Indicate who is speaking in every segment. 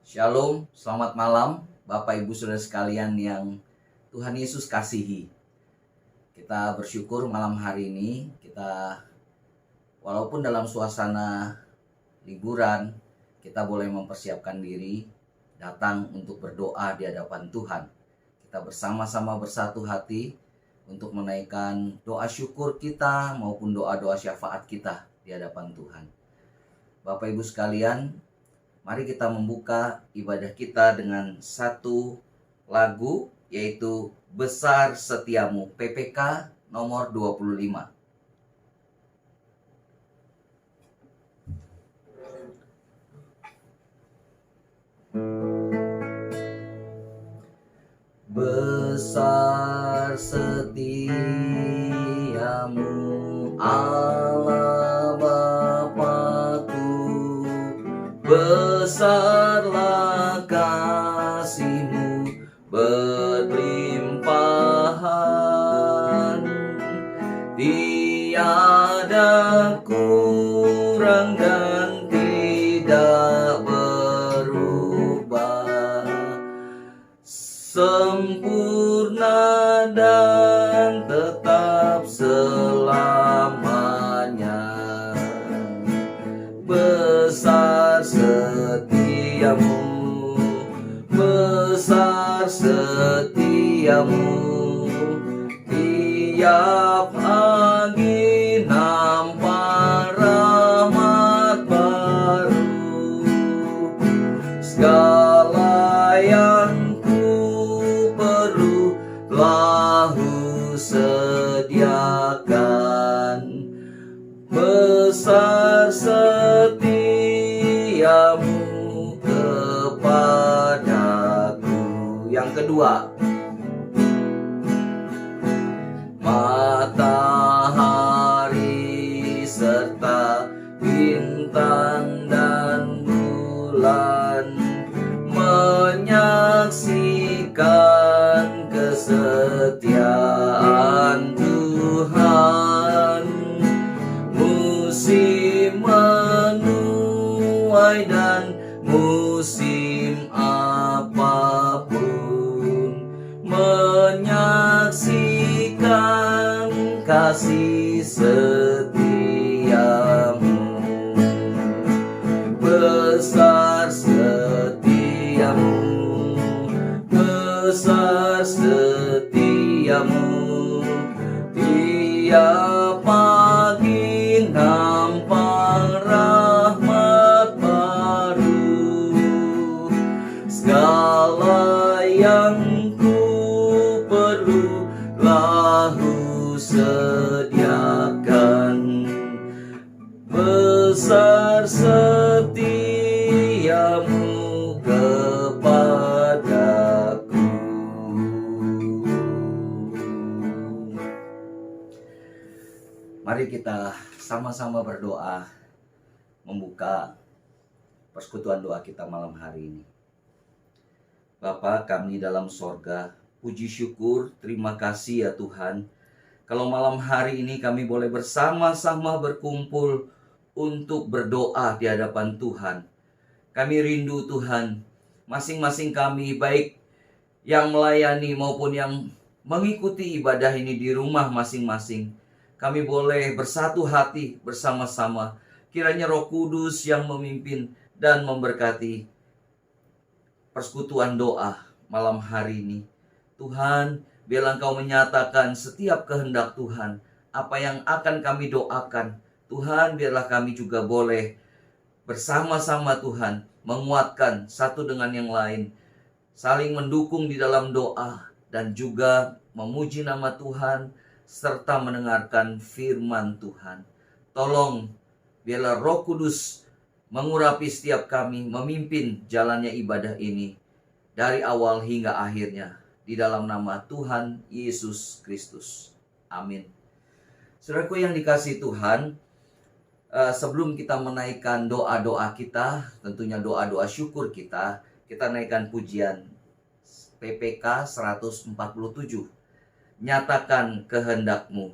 Speaker 1: Shalom, selamat malam Bapak Ibu Saudara sekalian yang Tuhan Yesus kasihi. Kita bersyukur malam hari ini kita walaupun dalam suasana liburan, kita boleh mempersiapkan diri datang untuk berdoa di hadapan Tuhan. Kita bersama-sama bersatu hati untuk menaikkan doa syukur kita maupun doa-doa syafaat kita di hadapan Tuhan. Bapak Ibu sekalian, mari kita membuka ibadah kita dengan satu lagu, yaitu Besar Setiamu, PPK nomor 25. Besar setiamu Allah Bapa-Ku, besarlah kasih-Mu berlimpahan, tiada kurang dan tidak berubah, sempurna dan tetap selamanya. Besar setiamu, besar setiamu, tiap pagi nampak rahmat baru, segala yang ku perlu telah Ku sediakan. Besar setiamu kepadaku. Yang kedua, matahari serta bintang dan bulan menyaksikan kesetiaan Tuhan. Musim menuai dan musim apapun menyaksikan kasih setiamu. Besar setiamu, besar setiamu, tiap pagi nampak rahmat baru, segala yang ku perlu telah Ku sediakan. Besar setiamu kepadaku. Mari kita sama-sama berdoa, membuka persekutuan doa kita malam hari ini. Bapa kami dalam sorga, puji syukur, terima kasih ya Tuhan. Kalau malam hari ini kami boleh bersama-sama berkumpul untuk berdoa di hadapan Tuhan. Kami rindu Tuhan, masing-masing kami baik yang melayani maupun yang mengikuti ibadah ini di rumah masing-masing, kami boleh bersatu hati bersama-sama. Kiranya Roh Kudus yang memimpin dan memberkati persekutuan doa malam hari ini. Tuhan, biarlah Engkau menyatakan setiap kehendak Tuhan, apa yang akan kami doakan. Tuhan, biarlah kami juga boleh bersama-sama Tuhan menguatkan satu dengan yang lain, saling mendukung di dalam doa dan juga memuji nama Tuhan serta mendengarkan firman Tuhan. Tolong biarlah Roh Kudus mengurapi setiap kami, memimpin jalannya ibadah ini dari awal hingga akhirnya, di dalam nama Tuhan Yesus Kristus. Amin. Saudaraku yang dikasihi Tuhan, sebelum kita menaikkan doa-doa kita, tentunya doa-doa syukur kita naikkan pujian PPK 147. Nyatakan kehendak-Mu.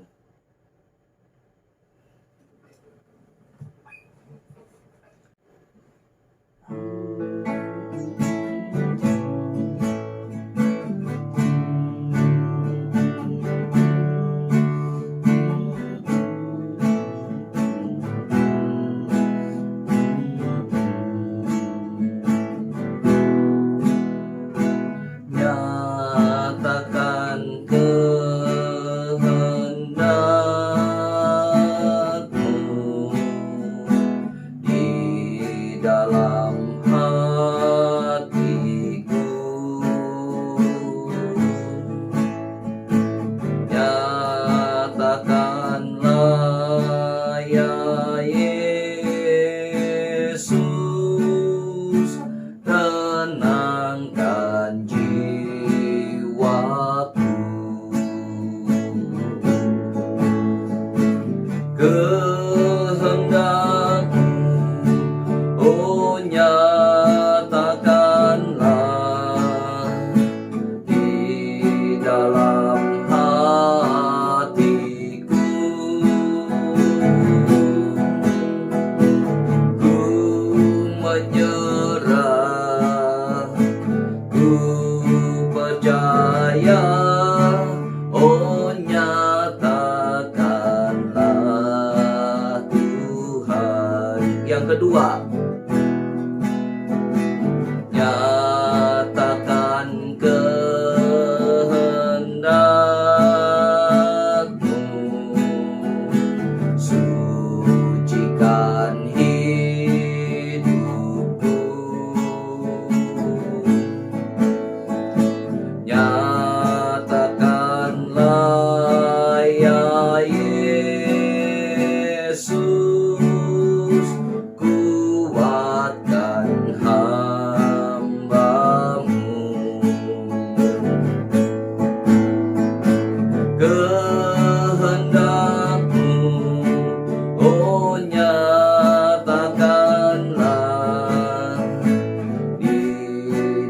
Speaker 1: ya Yesus, tenangkan jiwaku. Kehendakmu, oh nyatakanlah di dalam hatiku. Ku menyerah, ku percaya, oh nyatakanlah Tuhan. Yang kedua, nyatakan kehendakmu, sucikan hidupku. Nyatakanlah ya Yesus, kuatkan hamba-Mu. Kehendakmu, oh nyatakanlah di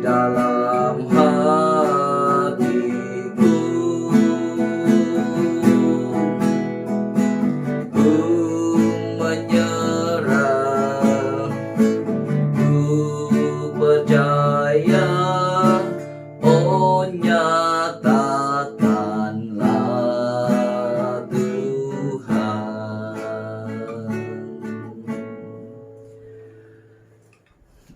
Speaker 1: dalam hatiku. Ku menyerah, ku percaya, oh nyatakanlah Tuhan.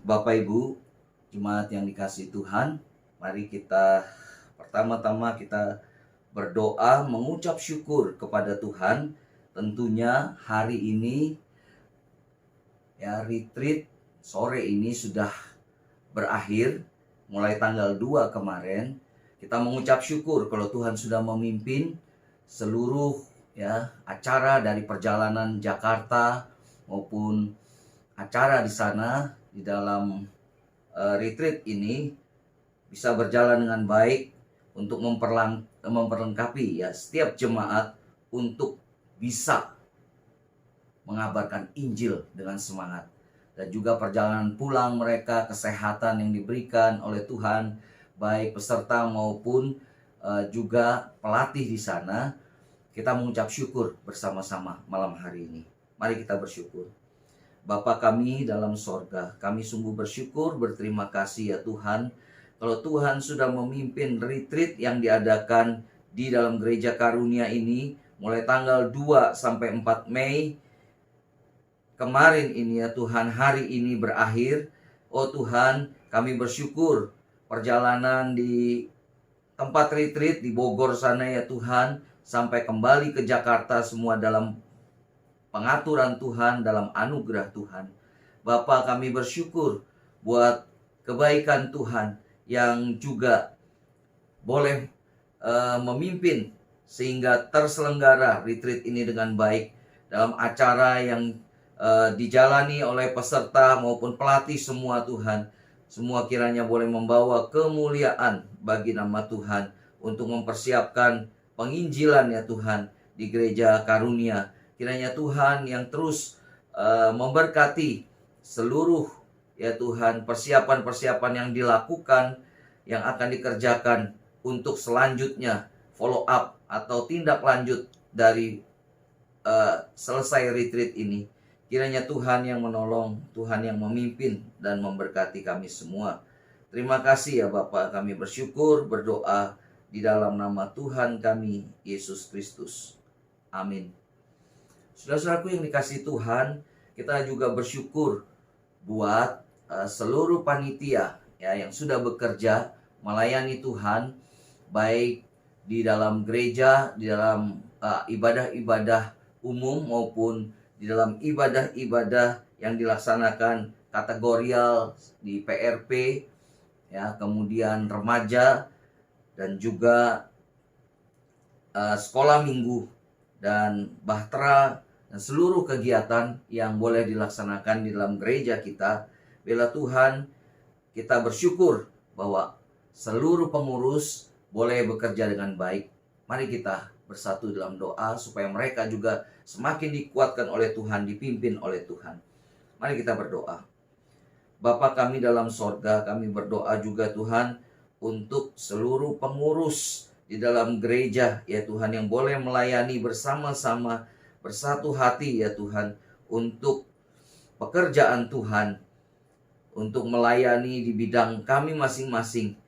Speaker 1: Bapak Ibu jemaat yang dikasihi Tuhan, mari kita pertama-tama kita berdoa mengucap syukur kepada Tuhan. Tentunya hari ini ya retreat sore ini sudah berakhir mulai tanggal 2 kemarin. Kita mengucap syukur kalau Tuhan sudah memimpin seluruh ya acara dari perjalanan Jakarta maupun acara di sana di dalam retreat ini bisa berjalan dengan baik untuk memperlengkapi ya setiap jemaat untuk bisa mengabarkan Injil dengan semangat, dan juga perjalanan pulang mereka, kesehatan yang diberikan oleh Tuhan baik peserta maupun juga pelatih di sana. Kita mengucap syukur bersama-sama malam hari ini. Mari kita bersyukur. Bapa kami dalam sorga, kami sungguh bersyukur, berterima kasih ya Tuhan, kalau Tuhan sudah memimpin retreat yang diadakan di dalam Gereja Karunia ini, mulai tanggal 2 sampai 4 Mei kemarin ini ya Tuhan, hari ini berakhir. Oh Tuhan, kami bersyukur perjalanan di tempat retreat di Bogor sana ya Tuhan, sampai kembali ke Jakarta semua dalam pengaturan Tuhan, dalam anugerah Tuhan. Bapa, kami bersyukur buat kebaikan Tuhan yang juga boleh memimpin sehingga terselenggara retreat ini dengan baik dalam acara yang dijalani oleh peserta maupun pelatih semua Tuhan. Semua kiranya boleh membawa kemuliaan bagi nama Tuhan untuk mempersiapkan penginjilan ya Tuhan di Gereja Karunia. Kiranya Tuhan yang terus memberkati seluruh ya Tuhan persiapan-persiapan yang dilakukan, yang akan dikerjakan untuk selanjutnya follow up atau tindak lanjut dari selesai retreat ini. Kiranya Tuhan yang menolong, Tuhan yang memimpin dan memberkati kami semua. Terima kasih ya Bapak, kami bersyukur, berdoa di dalam nama Tuhan kami, Yesus Kristus. Amin. Saudara-saudaraku yang dikasihi Tuhan, kita juga bersyukur buat seluruh panitia ya yang sudah bekerja melayani Tuhan, baik di dalam gereja, di dalam ibadah-ibadah umum maupun di dalam ibadah-ibadah yang dilaksanakan kategorial di PRP ya, kemudian remaja dan juga sekolah minggu dan bahtera dan seluruh kegiatan yang boleh dilaksanakan di dalam gereja kita. Biarlah Tuhan, kita bersyukur bahwa seluruh pengurus boleh bekerja dengan baik. Mari kita bersatu dalam doa supaya mereka juga semakin dikuatkan oleh Tuhan, dipimpin oleh Tuhan. Mari kita berdoa. Bapa kami dalam sorga, kami berdoa juga Tuhan untuk seluruh pengurus di dalam gereja, ya Tuhan, yang boleh melayani bersama-sama, bersatu hati ya Tuhan, untuk pekerjaan Tuhan, untuk melayani di bidang kami masing-masing.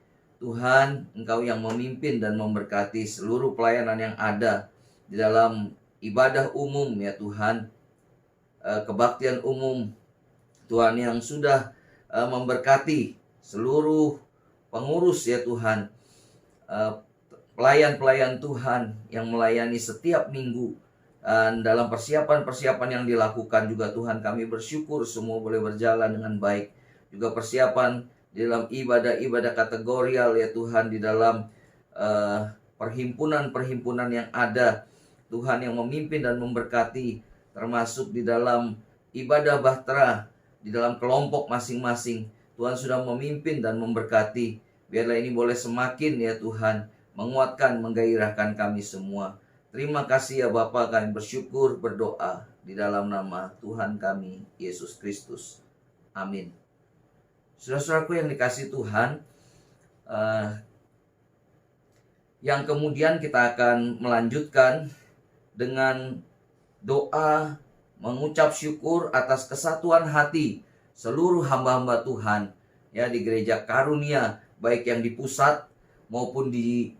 Speaker 1: Tuhan, Engkau yang memimpin dan memberkati seluruh pelayanan yang ada di dalam ibadah umum ya Tuhan, kebaktian umum Tuhan, yang sudah memberkati seluruh pengurus ya Tuhan, pelayan-pelayan Tuhan yang melayani setiap minggu. Dan dalam persiapan-persiapan yang dilakukan juga Tuhan, kami bersyukur semua boleh berjalan dengan baik. Juga persiapan di dalam ibadah-ibadah kategorial ya Tuhan, di dalam perhimpunan-perhimpunan yang ada Tuhan, yang memimpin dan memberkati, termasuk di dalam ibadah bahtera, di dalam kelompok masing-masing. Tuhan sudah memimpin dan memberkati. Biarlah ini boleh semakin ya Tuhan menguatkan, menggairahkan kami semua. Terima kasih ya Bapa, kami bersyukur, berdoa di dalam nama Tuhan kami Yesus Kristus. Amin. Saudara-saudaraku yang dikasihi Tuhan, yang kemudian kita akan melanjutkan dengan doa mengucap syukur atas kesatuan hati seluruh hamba-hamba Tuhan ya di Gereja Karunia, baik yang di pusat maupun di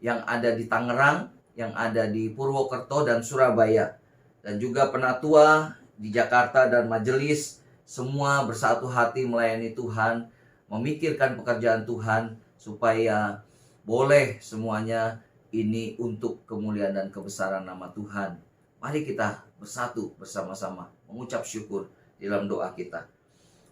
Speaker 1: yang ada di Tangerang, yang ada di Purwokerto dan Surabaya, dan juga penatua di Jakarta dan majelis, semua bersatu hati melayani Tuhan, memikirkan pekerjaan Tuhan, supaya boleh semuanya ini untuk kemuliaan dan kebesaran nama Tuhan. Mari kita bersatu bersama-sama mengucap syukur di dalam doa kita.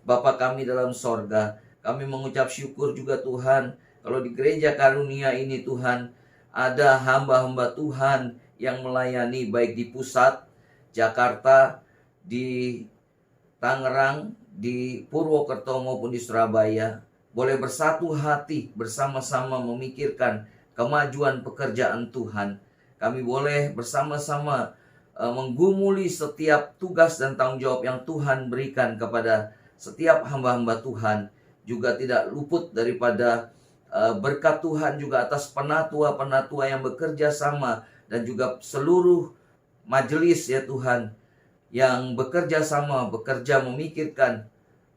Speaker 1: Bapa kami dalam sorga, kami mengucap syukur juga Tuhan, kalau di Gereja Karunia ini Tuhan, ada hamba-hamba Tuhan yang melayani baik di pusat, Jakarta, di Tangerang, di Purwokerto maupun di Surabaya, boleh bersatu hati bersama-sama memikirkan kemajuan pekerjaan Tuhan. Kami boleh bersama-sama menggumuli setiap tugas dan tanggung jawab yang Tuhan berikan kepada setiap hamba-hamba Tuhan. Juga tidak luput daripada berkat Tuhan juga atas penatua-penatua yang bekerja sama, dan juga seluruh majelis ya Tuhan, yang bekerja sama, bekerja memikirkan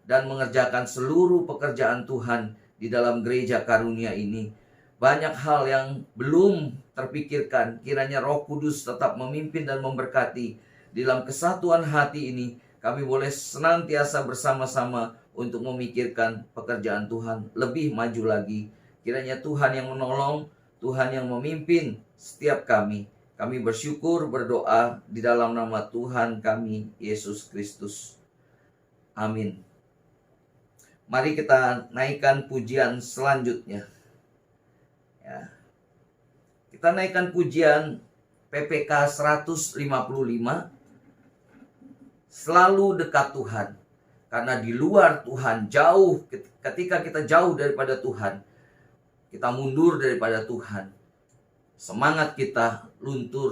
Speaker 1: dan mengerjakan seluruh pekerjaan Tuhan di dalam Gereja Karunia ini. Banyak hal yang belum terpikirkan, kiranya Roh Kudus tetap memimpin dan memberkati. Di dalam kesatuan hati ini, kami boleh senantiasa bersama-sama untuk memikirkan pekerjaan Tuhan lebih maju lagi. Kiranya Tuhan yang menolong, Tuhan yang memimpin setiap kami. Kami bersyukur, berdoa di dalam nama Tuhan kami Yesus Kristus. Amin. Mari kita naikkan pujian selanjutnya. Ya. Kita naikkan pujian PPK 155. Selalu dekat Tuhan. Karena di luar Tuhan jauh, ketika kita jauh daripada Tuhan, kita mundur daripada Tuhan, semangat kita luntur,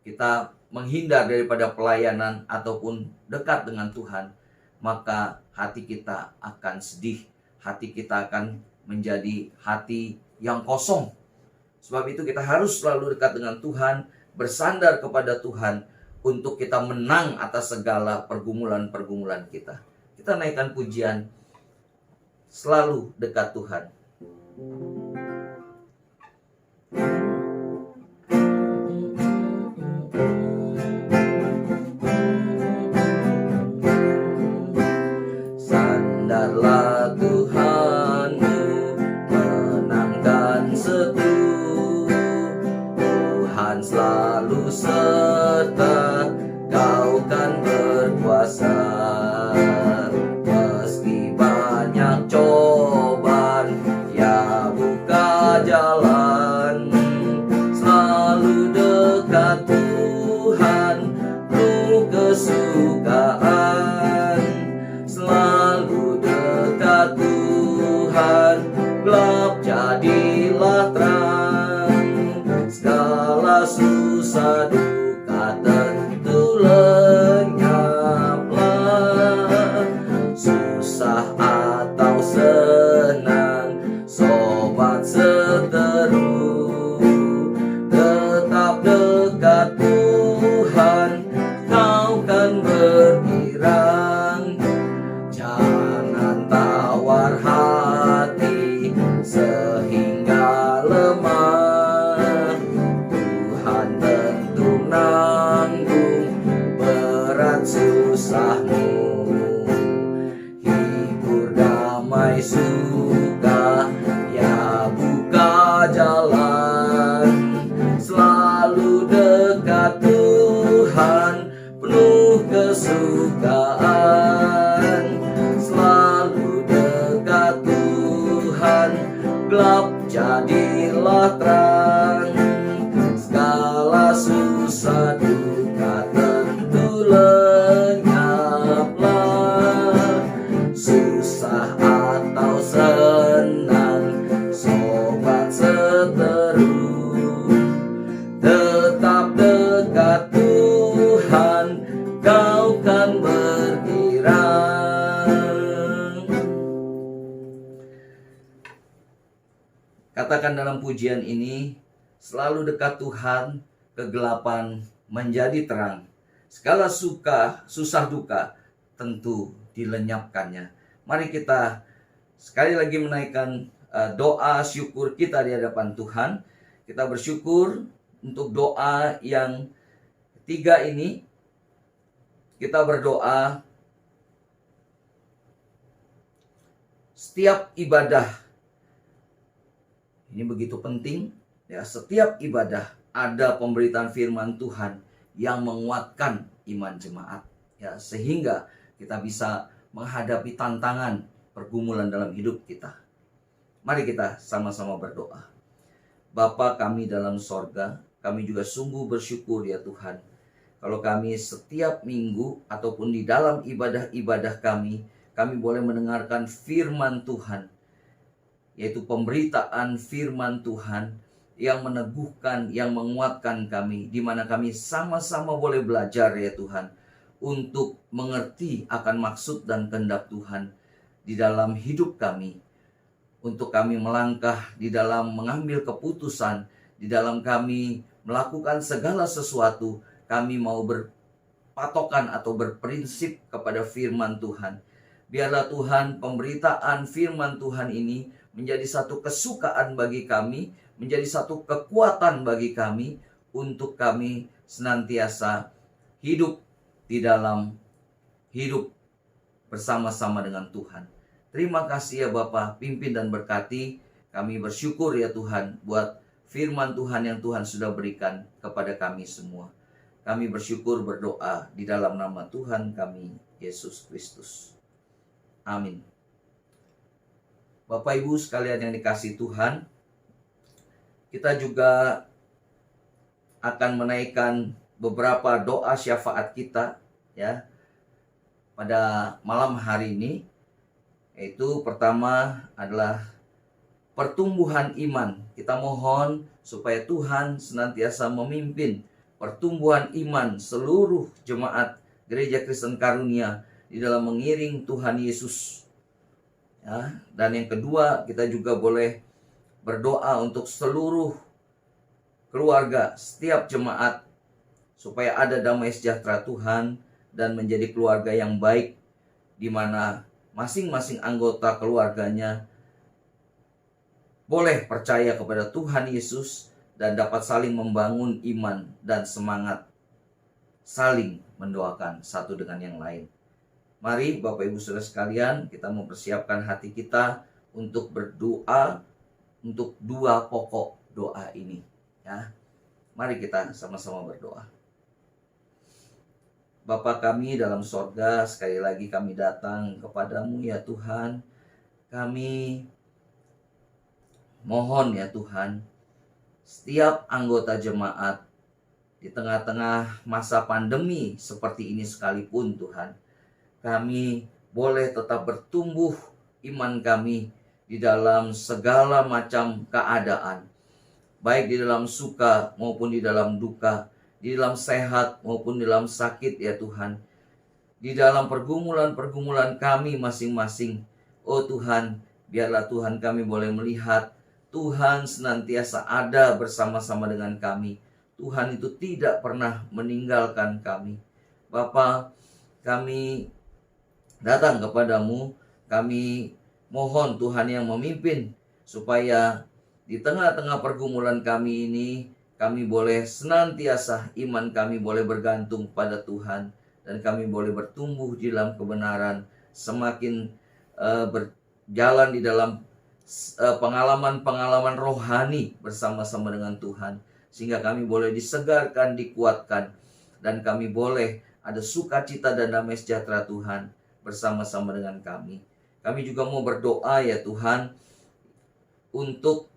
Speaker 1: kita menghindar daripada pelayanan ataupun dekat dengan Tuhan, maka hati kita akan sedih, hati kita akan menjadi hati yang kosong. Sebab itu kita harus selalu dekat dengan Tuhan, bersandar kepada Tuhan untuk kita menang atas segala pergumulan-pergumulan kita. Kita naikkan pujian selalu dekat Tuhan. Sandarlah Tuhanmu, menangkan seteru. Tuhan selalu serta, Kau kan berkuasa. Meski banyak cobaan, ya bukan kesukaan, selalu dekat Tuhan, gelap jadilah terang, segala susah duka tentu lenyaplah, susah atau senang, sobat seteru, tetap dekat Tuhan, kau kan bergirang. Katakan dalam pujian ini, selalu dekat Tuhan, kegelapan menjadi terang. Segala susah duka tentu dilenyapkannya. Mari kita sekali lagi menaikkan doa syukur kita di hadapan Tuhan. Kita bersyukur untuk doa yang ketiga ini. Kita berdoa setiap ibadah. Ini begitu penting. Ya, setiap ibadah ada pemberitaan firman Tuhan yang menguatkan iman jemaat. Ya, sehingga kita bisa menghadapi tantangan pergumulan dalam hidup kita. Mari kita sama-sama berdoa. Bapa kami dalam sorga, kami juga sungguh bersyukur ya Tuhan. Kalau kami setiap minggu ataupun di dalam ibadah-ibadah kami boleh mendengarkan firman Tuhan. Yaitu pemberitaan firman Tuhan yang meneguhkan, yang menguatkan kami. Di mana kami sama-sama boleh belajar ya Tuhan. Untuk mengerti akan maksud dan kehendak Tuhan di dalam hidup kami. Untuk kami melangkah di dalam mengambil keputusan. Di dalam kami melakukan segala sesuatu. Kami mau berpatokan atau berprinsip kepada firman Tuhan. Biarlah Tuhan pemberitaan firman Tuhan ini menjadi satu kesukaan bagi kami, menjadi satu kekuatan bagi kami, untuk kami senantiasa hidup di dalam hidup bersama-sama dengan Tuhan. Terima kasih ya Bapa, pimpin dan berkati. Kami bersyukur ya Tuhan buat firman Tuhan yang Tuhan sudah berikan kepada kami semua. Kami bersyukur berdoa di dalam nama Tuhan kami, Yesus Kristus. Amin. Bapak Ibu sekalian yang dikasihi Tuhan, kita juga akan menaikkan beberapa doa syafaat kita ya pada malam hari ini. Yaitu pertama adalah pertumbuhan iman. Kita mohon supaya Tuhan senantiasa memimpin pertumbuhan iman seluruh jemaat Gereja Kristen Karunia di dalam mengiring Tuhan Yesus. Ya, dan yang kedua, kita juga boleh berdoa untuk seluruh keluarga, setiap jemaat, supaya ada damai sejahtera Tuhan dan menjadi keluarga yang baik, di mana masing-masing anggota keluarganya boleh percaya kepada Tuhan Yesus dan dapat saling membangun iman dan semangat saling mendoakan satu dengan yang lain. Mari Bapak Ibu Saudara sekalian, kita mempersiapkan hati kita untuk berdoa untuk dua pokok doa ini ya. Mari kita sama-sama berdoa. Bapa kami dalam sorga, sekali lagi kami datang kepadamu ya Tuhan. Kami mohon ya Tuhan, setiap anggota jemaat di tengah-tengah masa pandemi seperti ini sekalipun Tuhan, kami boleh tetap bertumbuh iman kami di dalam segala macam keadaan. Baik di dalam suka maupun di dalam duka, di dalam sehat maupun di dalam sakit ya Tuhan. Di dalam pergumulan-pergumulan kami masing-masing. Oh Tuhan, biarlah Tuhan kami boleh melihat Tuhan senantiasa ada bersama-sama dengan kami. Tuhan itu tidak pernah meninggalkan kami. Bapa, kami datang kepadamu, kami mohon Tuhan yang memimpin, supaya di tengah-tengah pergumulan kami ini, kami boleh senantiasa, iman kami boleh bergantung pada Tuhan, dan kami boleh bertumbuh di dalam kebenaran, semakin berjalan di dalam pengalaman-pengalaman rohani bersama-sama dengan Tuhan, sehingga kami boleh disegarkan, dikuatkan, dan kami boleh ada sukacita dan damai sejahtera Tuhan bersama-sama dengan kami. Kami juga mau berdoa ya Tuhan untuk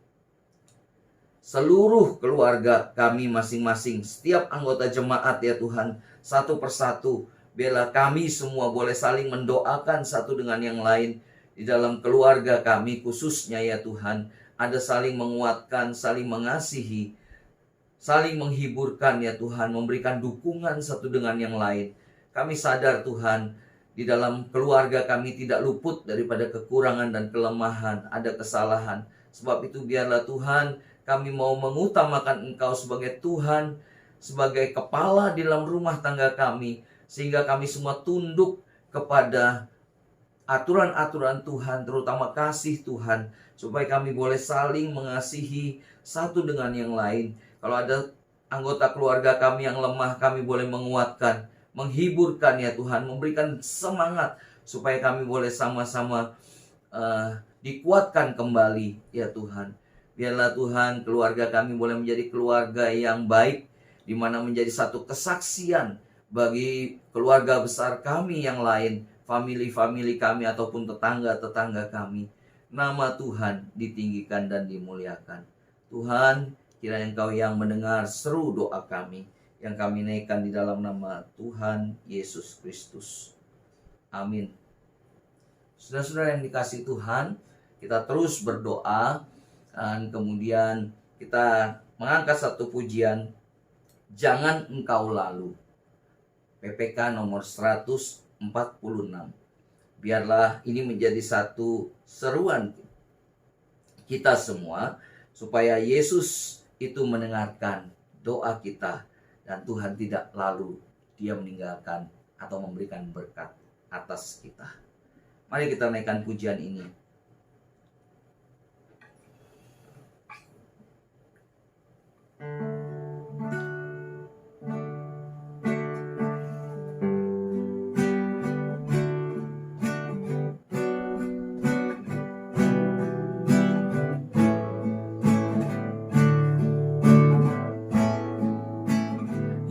Speaker 1: seluruh keluarga kami masing-masing, setiap anggota jemaat ya Tuhan, satu persatu. Biarlah kami semua boleh saling mendoakan satu dengan yang lain di dalam keluarga kami khususnya ya Tuhan. Ada saling menguatkan, saling mengasihi, saling menghiburkan ya Tuhan, memberikan dukungan satu dengan yang lain. Kami sadar Tuhan, di dalam keluarga kami tidak luput daripada kekurangan dan kelemahan, ada kesalahan. Sebab itu biarlah Tuhan, kami mau mengutamakan Engkau sebagai Tuhan, sebagai kepala di dalam rumah tangga kami, sehingga kami semua tunduk kepada aturan-aturan Tuhan, terutama kasih Tuhan, supaya kami boleh saling mengasihi satu dengan yang lain. Kalau ada anggota keluarga kami yang lemah, kami boleh menguatkan, menghiburkan ya Tuhan, memberikan semangat supaya kami boleh sama-sama dikuatkan kembali ya Tuhan. Biarlah Tuhan keluarga kami boleh menjadi keluarga yang baik, di mana menjadi satu kesaksian bagi keluarga besar kami yang lain, famili-famili kami ataupun tetangga-tetangga kami. Nama Tuhan ditinggikan dan dimuliakan. Tuhan, kiranya Engkau yang mendengar seru doa kami, yang kami naikkan di dalam nama Tuhan Yesus Kristus. Amin. Saudara-saudara yang dikasihi Tuhan, kita terus berdoa dan kemudian kita mengangkat satu pujian, Jangan Engkau Lalu, PPK nomor 146. Biarlah ini menjadi satu seruan kita semua, supaya Yesus itu mendengarkan doa kita, dan Tuhan tidak lalu Dia meninggalkan atau memberikan berkat atas kita. Mari kita naikkan pujian ini.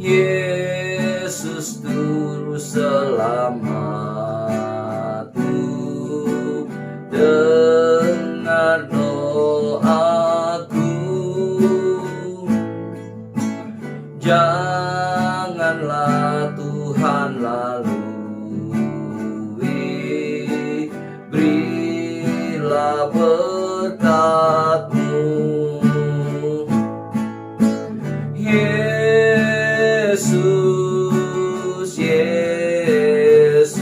Speaker 1: Yesus Juru Selamatku, dengar doaku. Janganlah Tuhan lalui, berilah berkat-Mu. Yesus, Yesus,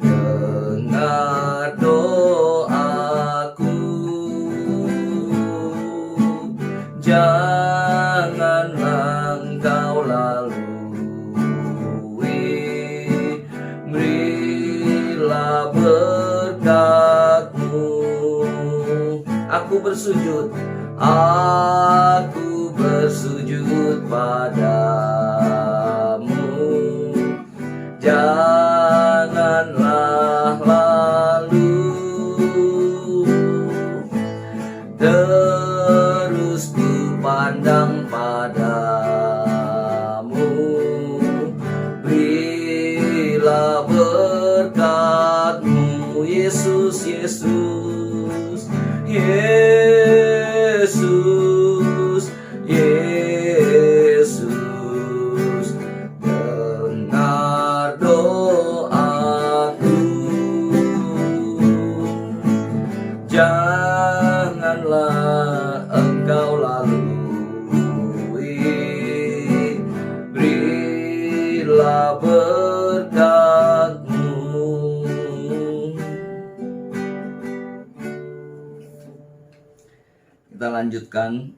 Speaker 1: dengar doaku. Janganlah Engkau lalui, berilah berkat-Mu. Aku bersujud, aku bersujud padamu. Janganlah lalu, terus ku pandang padamu. Berilah berkat-Mu, Yesus, Yesus, Yesus, Yesus, dengar doaku. Janganlah Engkau lalui, berilah berkat-Mu. Kita lanjutkan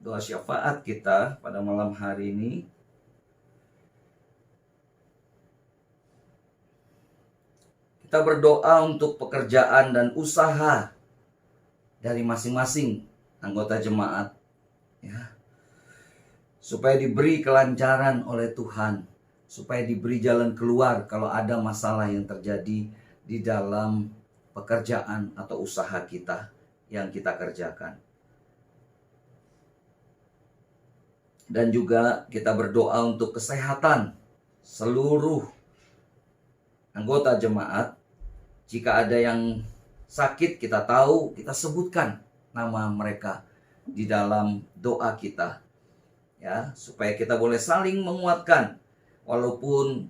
Speaker 1: doa syafaat kita pada malam hari ini. Kita berdoa untuk pekerjaan dan usaha dari masing-masing anggota jemaat, ya, supaya diberi kelancaran oleh Tuhan, supaya diberi jalan keluar kalau ada masalah yang terjadi di dalam pekerjaan atau usaha kita yang kita kerjakan. Dan juga kita berdoa untuk kesehatan seluruh anggota jemaat. Jika ada yang sakit, kita tahu, kita sebutkan nama mereka di dalam doa kita, ya, supaya kita boleh saling menguatkan. Walaupun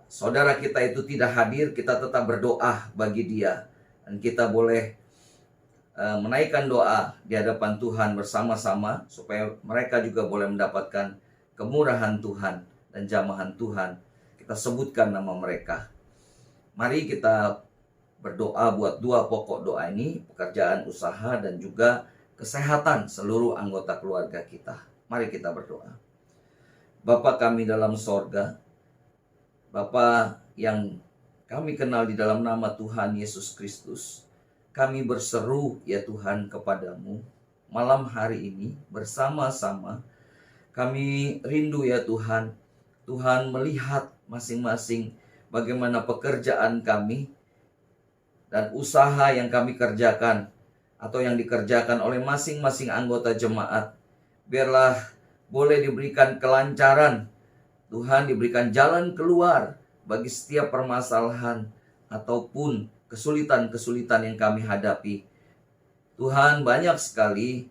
Speaker 1: saudara kita itu tidak hadir, kita tetap berdoa bagi dia, dan kita boleh menaikkan doa di hadapan Tuhan bersama-sama, supaya mereka juga boleh mendapatkan kemurahan Tuhan dan jamahan Tuhan. Kita sebutkan nama mereka. Mari kita berdoa buat dua pokok doa ini, pekerjaan, usaha, dan juga kesehatan seluruh anggota keluarga kita. Mari kita berdoa. Bapa kami dalam sorga, Bapa yang kami kenal di dalam nama Tuhan Yesus Kristus, kami berseru ya Tuhan kepadamu malam hari ini bersama-sama. Kami rindu ya Tuhan, Tuhan melihat masing-masing bagaimana pekerjaan kami dan usaha yang kami kerjakan atau yang dikerjakan oleh masing-masing anggota jemaat. Biarlah boleh diberikan kelancaran, Tuhan, diberikan jalan keluar bagi setiap permasalahan ataupun kesulitan-kesulitan yang kami hadapi. Tuhan, banyak sekali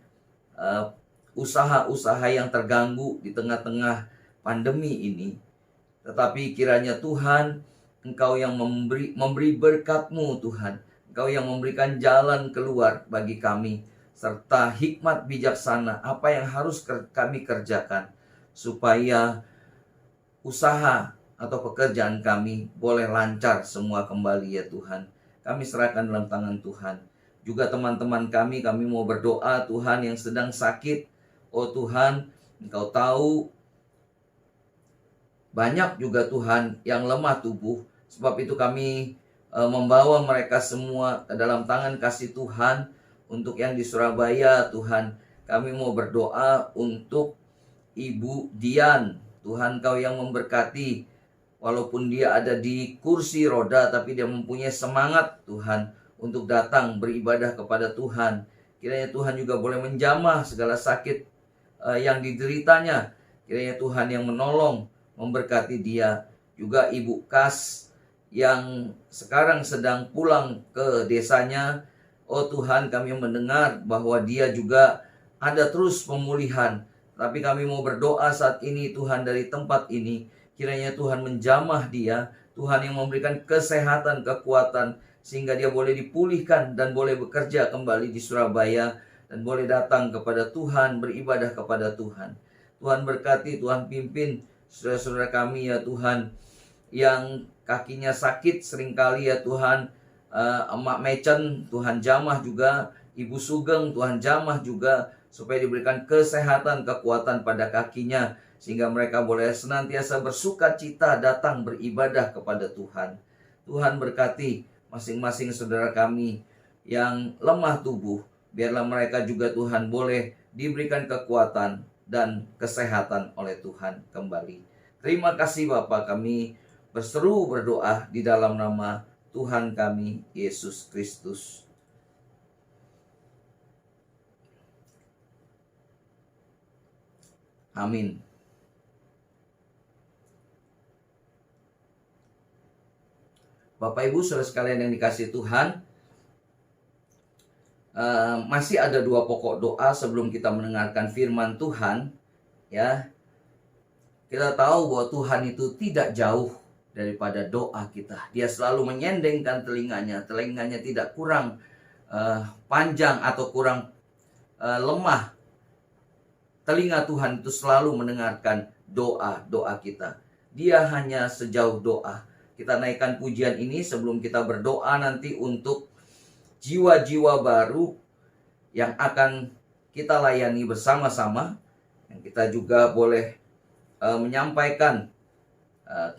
Speaker 1: usaha-usaha yang terganggu di tengah-tengah pandemi ini. Tetapi kiranya Tuhan, Engkau yang memberi berkat-Mu Tuhan. Engkau yang memberikan jalan keluar bagi kami, serta hikmat bijaksana apa yang harus kami kerjakan, supaya usaha atau pekerjaan kami boleh lancar semua kembali ya Tuhan. Kami serahkan dalam tangan Tuhan. Juga teman-teman kami mau berdoa Tuhan yang sedang sakit. Oh Tuhan, Engkau tahu banyak juga Tuhan yang lemah tubuh. Sebab itu kami membawa mereka semua ke dalam tangan kasih Tuhan. Untuk yang di Surabaya Tuhan, kami mau berdoa untuk Ibu Dian. Tuhan, Kau yang memberkati. Walaupun dia ada di kursi roda, tapi dia mempunyai semangat Tuhan untuk datang beribadah kepada Tuhan. Kiranya Tuhan juga boleh menjamah segala sakit yang dideritanya. Kiranya Tuhan yang menolong, memberkati dia. Juga Ibu Kas yang sekarang sedang pulang ke desanya. Oh Tuhan, kami mendengar bahwa dia juga ada terus pemulihan. Tapi kami mau berdoa saat ini Tuhan dari tempat ini. Kiranya Tuhan menjamah dia, Tuhan yang memberikan kesehatan, kekuatan, sehingga dia boleh dipulihkan dan boleh bekerja kembali di Surabaya, dan boleh datang kepada Tuhan, beribadah kepada Tuhan. Tuhan berkati, Tuhan pimpin saudara-saudara kami ya Tuhan, yang kakinya sakit seringkali ya Tuhan. Emak Mecen, Tuhan jamah juga. Ibu Sugeng, Tuhan jamah juga, supaya diberikan kesehatan, kekuatan pada kakinya, sehingga mereka boleh senantiasa bersuka cita datang beribadah kepada Tuhan. Tuhan berkati masing-masing saudara kami yang lemah tubuh. Biarlah mereka juga Tuhan boleh diberikan kekuatan dan kesehatan oleh Tuhan kembali. Terima kasih Bapa, kami berseru berdoa di dalam nama Tuhan kami Yesus Kristus. Amin. Bapak Ibu saudara sekalian yang dikasihi Tuhan, masih ada dua pokok doa sebelum kita mendengarkan firman Tuhan. Ya, kita tahu bahwa Tuhan itu tidak jauh daripada doa kita. Dia selalu menyendengkan telinganya tidak kurang panjang atau kurang lemah. Telinga Tuhan itu selalu mendengarkan doa-doa kita. Dia hanya sejauh doa. Kita naikkan pujian ini sebelum kita berdoa nanti untuk jiwa-jiwa baru yang akan kita layani bersama-sama. Yang kita juga boleh menyampaikan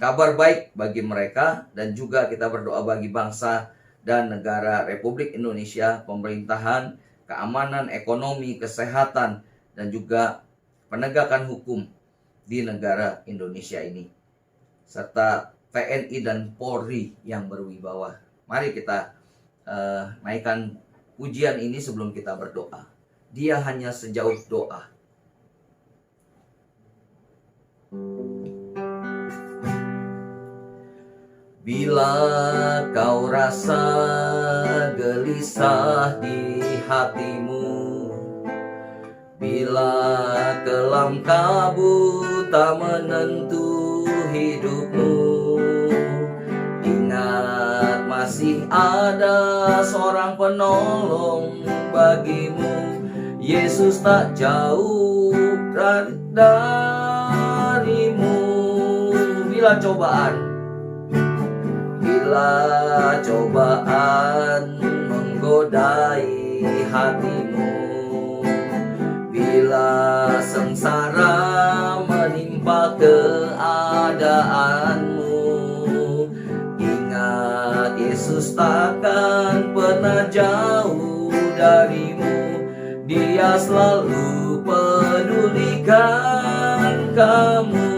Speaker 1: kabar baik bagi mereka. Dan juga kita berdoa bagi bangsa dan negara Republik Indonesia, pemerintahan, keamanan, ekonomi, kesehatan, dan juga penegakan hukum di negara Indonesia ini. Serta TNI dan Polri yang berwibawa. Mari kita naikkan pujian ini sebelum kita berdoa. Dia hanya sejauh doa. Bila kau rasa gelisah di hatimu, bila kelam kabut tak menentu hidupmu, ingat masih ada seorang penolong bagimu. Yesus tak jauh darimu. Bila cobaan menggodai hatimu, bila sengsara menimpa keadaanmu, ingat Yesus takkan pernah jauh darimu. Dia selalu pedulikan kamu.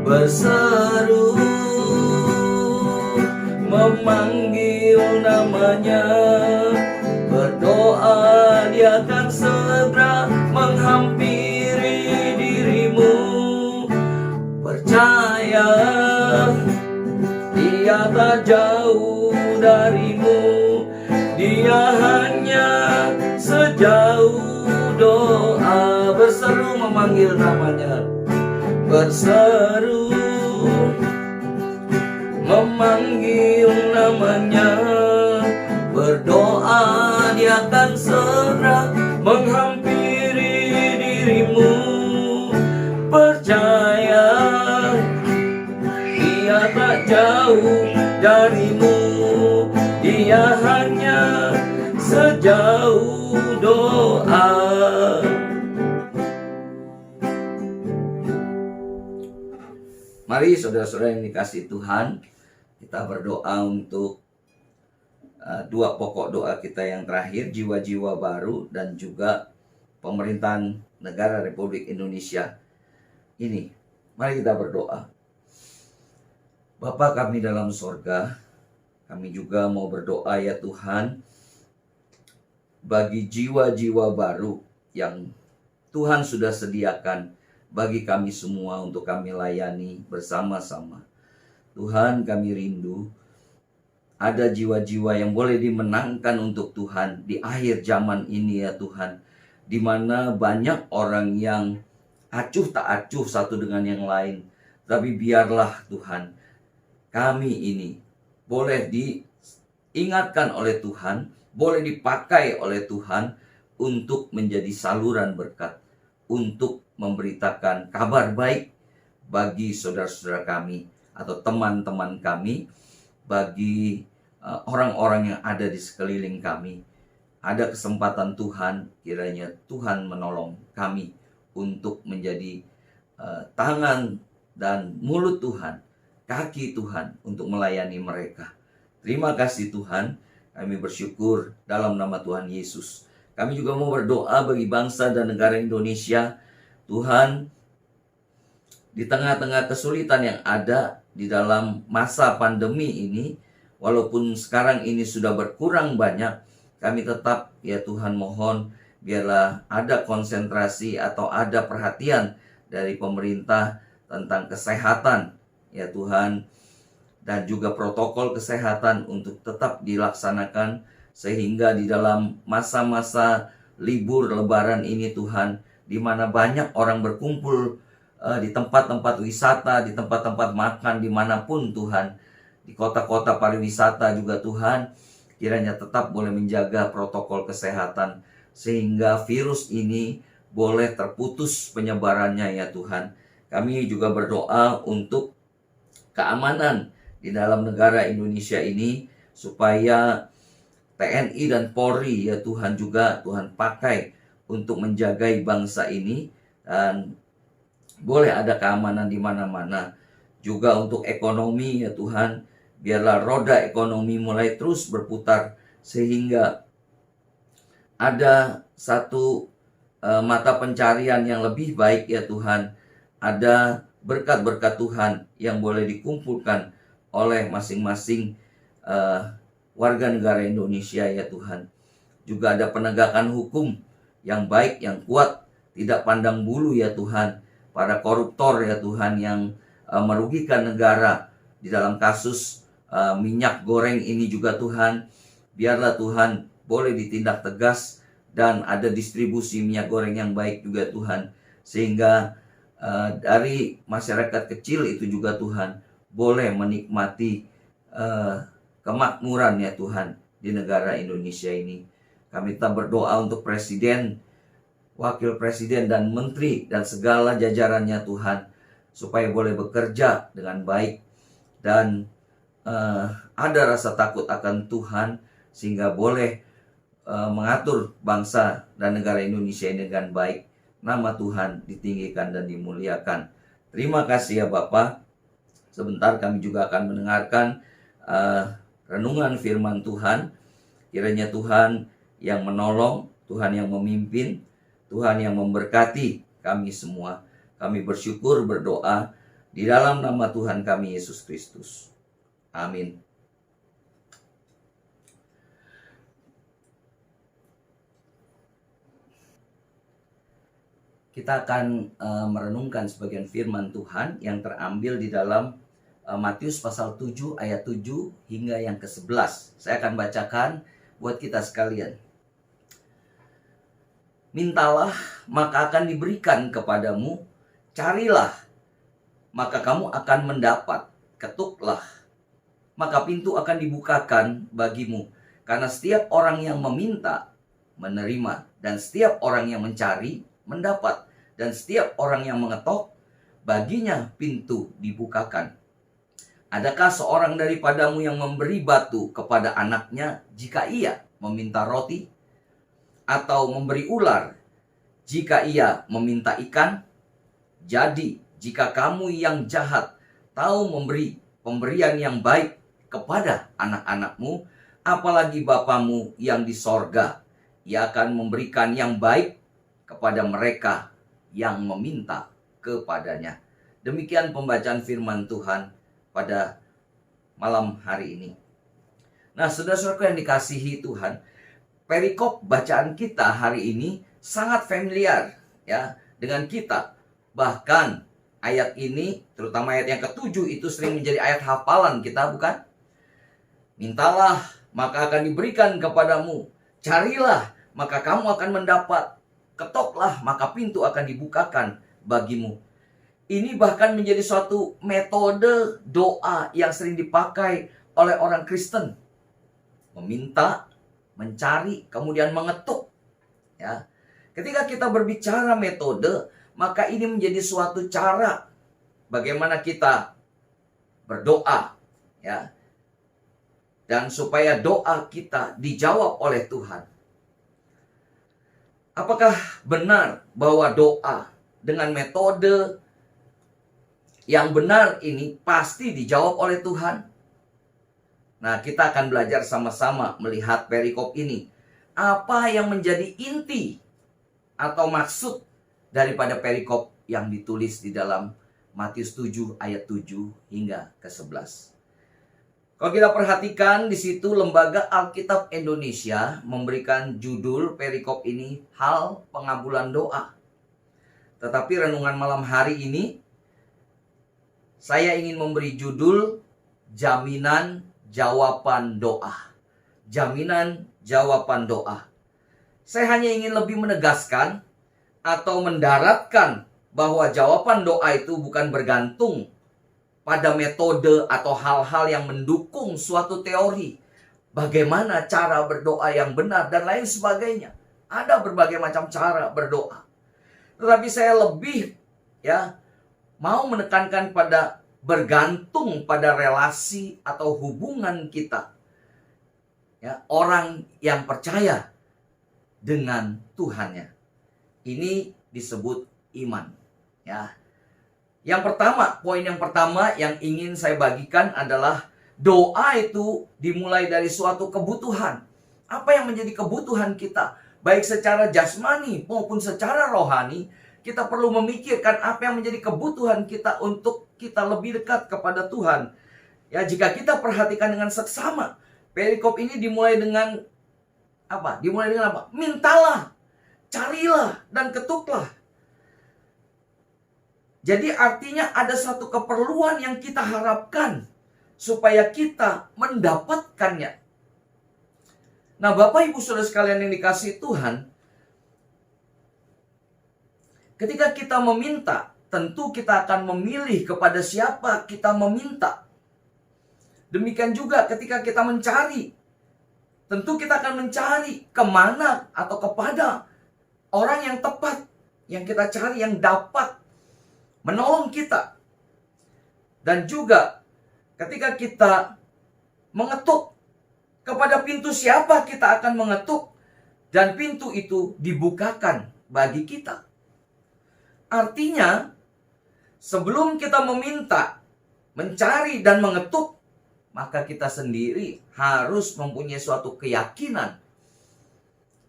Speaker 1: Berseru memanggil namanya, berdoa dia akan segera menghampiri dirimu. Percaya dia tak jauh darimu, dia hanya sejauh doa. Berseru memanggil namanya, berseru memanggil namanya, berdoa dia akan segera menghampiri dirimu. Percaya dia tak jauh darimu, dia hanya sejauh doa. Mari saudara-saudara yang dikasihi Tuhan, kita berdoa untuk dua pokok doa kita yang terakhir, jiwa-jiwa baru dan juga pemerintahan negara Republik Indonesia ini. Mari kita berdoa. Bapa kami dalam sorga, kami juga mau berdoa ya Tuhan, bagi jiwa-jiwa baru yang Tuhan sudah sediakan bagi kami semua untuk kami layani bersama-sama. Tuhan, kami rindu ada jiwa-jiwa yang boleh dimenangkan untuk Tuhan di akhir zaman ini ya Tuhan, di mana banyak orang yang acuh tak acuh satu dengan yang lain. Tapi biarlah Tuhan, kami ini boleh diingatkan oleh Tuhan, boleh dipakai oleh Tuhan untuk menjadi saluran berkat, untuk memberitakan kabar baik bagi saudara-saudara kami atau teman-teman kami, bagi orang-orang yang ada di sekeliling kami. Ada kesempatan Tuhan, kiranya Tuhan menolong kami untuk menjadi tangan dan mulut Tuhan, kaki Tuhan untuk melayani mereka. Terima kasih Tuhan, kami bersyukur dalam nama Tuhan Yesus. Kami juga mau berdoa bagi bangsa dan negara Indonesia. Tuhan, di tengah-tengah kesulitan yang ada di dalam masa pandemi ini, walaupun sekarang ini sudah berkurang banyak, kami tetap ya Tuhan mohon biarlah ada konsentrasi atau ada perhatian dari pemerintah tentang kesehatan ya Tuhan, dan juga protokol kesehatan untuk tetap dilaksanakan, sehingga di dalam masa-masa libur lebaran ini Tuhan, di mana banyak orang berkumpul di tempat-tempat wisata, di tempat-tempat makan, dimanapun Tuhan, di kota-kota pariwisata juga Tuhan, kiranya tetap boleh menjaga protokol kesehatan, sehingga virus ini boleh terputus penyebarannya ya Tuhan. Kami juga berdoa untuk keamanan di dalam negara Indonesia ini, supaya TNI dan Polri ya Tuhan juga Tuhan pakai untuk menjaga bangsa ini, dan boleh ada keamanan di mana-mana. Juga untuk ekonomi ya Tuhan, biarlah roda ekonomi mulai terus berputar, sehingga ada satu mata pencarian yang lebih baik ya Tuhan. Ada berkat-berkat Tuhan yang boleh dikumpulkan oleh masing-masing warga negara Indonesia ya Tuhan. Juga ada penegakan hukum yang baik, yang kuat, tidak pandang bulu ya Tuhan. Para koruptor ya Tuhan yang merugikan negara di dalam kasus minyak goreng ini juga Tuhan. Biarlah Tuhan boleh ditindak tegas dan ada distribusi minyak goreng yang baik juga Tuhan. Sehingga dari masyarakat kecil itu juga Tuhan boleh menikmati kemakmuran ya Tuhan di negara Indonesia ini. Kami tetap berdoa untuk presiden, wakil presiden dan menteri dan segala jajarannya Tuhan, supaya boleh bekerja dengan baik dan ada rasa takut akan Tuhan, sehingga boleh mengatur bangsa dan negara Indonesia ini dengan baik. Nama Tuhan ditinggikan dan dimuliakan. Terima kasih ya Bapak. Sebentar kami juga akan mendengarkan renungan firman Tuhan. Kiranya Tuhan yang menolong, Tuhan yang memimpin, Tuhan yang memberkati kami semua. Kami bersyukur berdoa di dalam nama Tuhan kami Yesus Kristus. Amin. Kita akan merenungkan sebagian firman Tuhan yang terambil di dalam Matius pasal 7 ayat 7 hingga yang ke-11. Saya akan bacakan buat kita sekalian. Mintalah, maka akan diberikan kepadamu. Carilah, maka kamu akan mendapat. Ketuklah, maka pintu akan dibukakan bagimu. Karena setiap orang yang meminta, menerima. Dan setiap orang yang mencari, mendapat. Dan setiap orang yang mengetok, baginya pintu dibukakan. Adakah seorang daripadamu yang memberi batu kepada anaknya jika ia meminta roti? Atau memberi ular jika ia meminta ikan? Jadi, jika kamu yang jahat tahu memberi pemberian yang baik kepada anak-anakmu, apalagi Bapamu yang di sorga, ia akan memberikan yang baik kepada mereka yang meminta kepadanya. Demikian pembacaan firman Tuhan pada malam hari ini. Nah, saudara-saudara yang dikasihi Tuhan, perikop bacaan kita hari ini sangat familiar ya dengan kita. Bahkan ayat ini, terutama ayat yang ke-7 itu sering menjadi ayat hafalan kita, bukan? Mintalah, maka akan diberikan kepadamu. Carilah, maka kamu akan mendapat. Ketoklah, maka pintu akan dibukakan bagimu. Ini bahkan menjadi suatu metode doa yang sering dipakai oleh orang Kristen. Meminta, mencari, kemudian mengetuk. Ya. Ketika kita berbicara metode, maka ini menjadi suatu cara bagaimana kita berdoa, ya. Dan supaya doa kita dijawab oleh Tuhan. Apakah benar bahwa doa dengan metode yang benar ini pasti dijawab oleh Tuhan? Nah, kita akan belajar sama-sama melihat perikop ini. Apa yang menjadi inti atau maksud daripada perikop yang ditulis di dalam Matius 7 ayat 7 hingga ke-11. Kalau kita perhatikan di situ, Lembaga Alkitab Indonesia memberikan judul perikop ini hal pengabulan doa. Tetapi renungan malam hari ini saya ingin memberi judul jaminan jawaban doa. Jaminan jawaban doa. Saya hanya ingin lebih menegaskan atau mendaratkan bahwa jawaban doa itu bukan bergantung pada metode atau hal-hal yang mendukung suatu teori. Bagaimana cara berdoa yang benar dan lain sebagainya. Ada berbagai macam cara berdoa. Tetapi saya lebih mau menekankan pada bergantung pada relasi atau hubungan kita. Orang yang percaya dengan Tuhannya. Ini disebut iman. Yang pertama, poin yang pertama yang ingin saya bagikan adalah doa itu dimulai dari suatu kebutuhan. Apa yang menjadi kebutuhan kita? Baik secara jasmani maupun secara rohani, kita perlu memikirkan apa yang menjadi kebutuhan kita untuk kita lebih dekat kepada Tuhan. Jika kita perhatikan dengan seksama, perikop ini dimulai dengan apa? Dimulai dengan apa? Mintalah, carilah, dan ketuklah. Jadi artinya ada satu keperluan yang kita harapkan supaya kita mendapatkannya. Nah, Bapak Ibu Saudara sekalian yang dikasihi Tuhan, ketika kita meminta, tentu kita akan memilih kepada siapa kita meminta. Demikian juga ketika kita mencari, tentu kita akan mencari kemana atau kepada orang yang tepat, yang kita cari, yang dapat menolong kita. Dan juga ketika kita mengetuk, kepada pintu siapa kita akan mengetuk, dan pintu itu dibukakan bagi kita. Artinya, sebelum kita meminta, mencari dan mengetuk, maka kita sendiri harus mempunyai suatu keyakinan.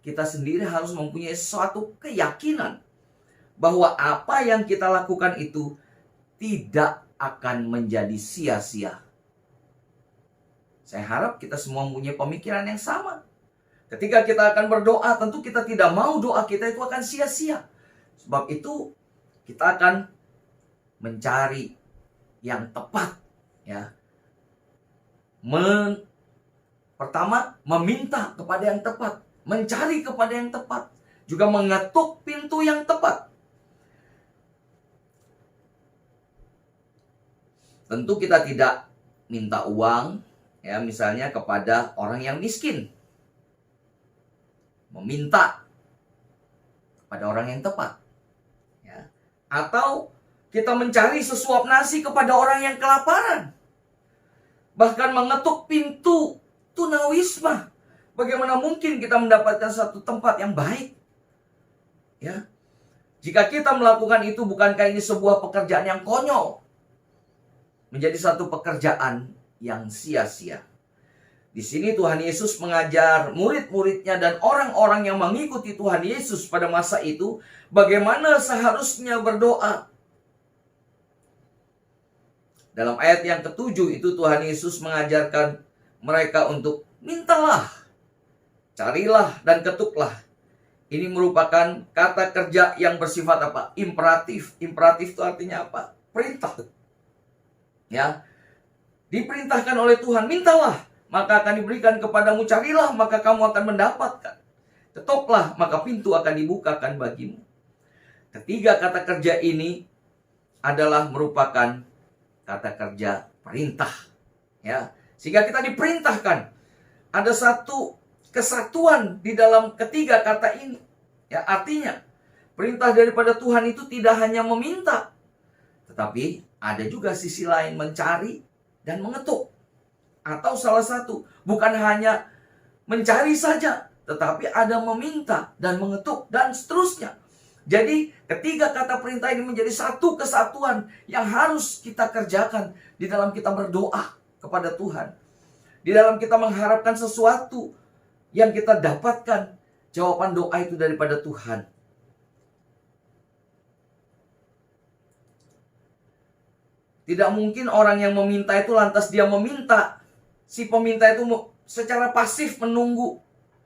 Speaker 1: Kita sendiri harus mempunyai suatu keyakinan bahwa apa yang kita lakukan itu tidak akan menjadi sia-sia. Saya harap kita semua mempunyai pemikiran yang sama. Ketika kita akan berdoa, tentu kita tidak mau doa kita itu akan sia-sia. Sebab itu, kita akan mencari yang tepat, ya. Pertama, meminta kepada yang tepat, mencari kepada yang tepat, juga mengetuk pintu yang tepat. Tentu kita tidak minta uang, ya, misalnya kepada orang yang miskin. Meminta kepada orang yang tepat. Ya. Atau kita mencari sesuap nasi kepada orang yang kelaparan. Bahkan mengetuk pintu tunawisma. Bagaimana mungkin kita mendapatkan satu tempat yang baik? Ya. Jika kita melakukan itu, bukankah ini sebuah pekerjaan yang konyol? Menjadi satu pekerjaan yang sia-sia. Di sini Tuhan Yesus mengajar murid-muridnya dan orang-orang yang mengikuti Tuhan Yesus pada masa itu bagaimana seharusnya berdoa. Dalam ayat yang ke-7 itu Tuhan Yesus mengajarkan mereka untuk mintalah, carilah dan ketuklah. Ini merupakan kata kerja yang bersifat apa? Imperatif. Imperatif itu artinya apa? Perintah. Ya. Diperintahkan oleh Tuhan, mintalah, maka akan diberikan kepadamu, carilah, maka kamu akan mendapatkan. Ketuklah, maka pintu akan dibukakan bagimu. Ketiga kata kerja ini adalah merupakan kata kerja perintah. Ya, sehingga kita diperintahkan. Ada satu kesatuan di dalam ketiga kata ini. Ya, artinya perintah daripada Tuhan itu tidak hanya meminta, tetapi ada juga sisi lain mencari dan mengetuk. Atau salah satu, bukan hanya mencari saja, tetapi ada meminta dan mengetuk dan seterusnya. Jadi ketiga kata perintah ini menjadi satu kesatuan yang harus kita kerjakan di dalam kita berdoa kepada Tuhan. Di dalam kita mengharapkan sesuatu yang kita dapatkan jawaban doa itu daripada Tuhan. Tidak mungkin orang yang meminta itu lantas dia meminta. Si peminta itu secara pasif menunggu.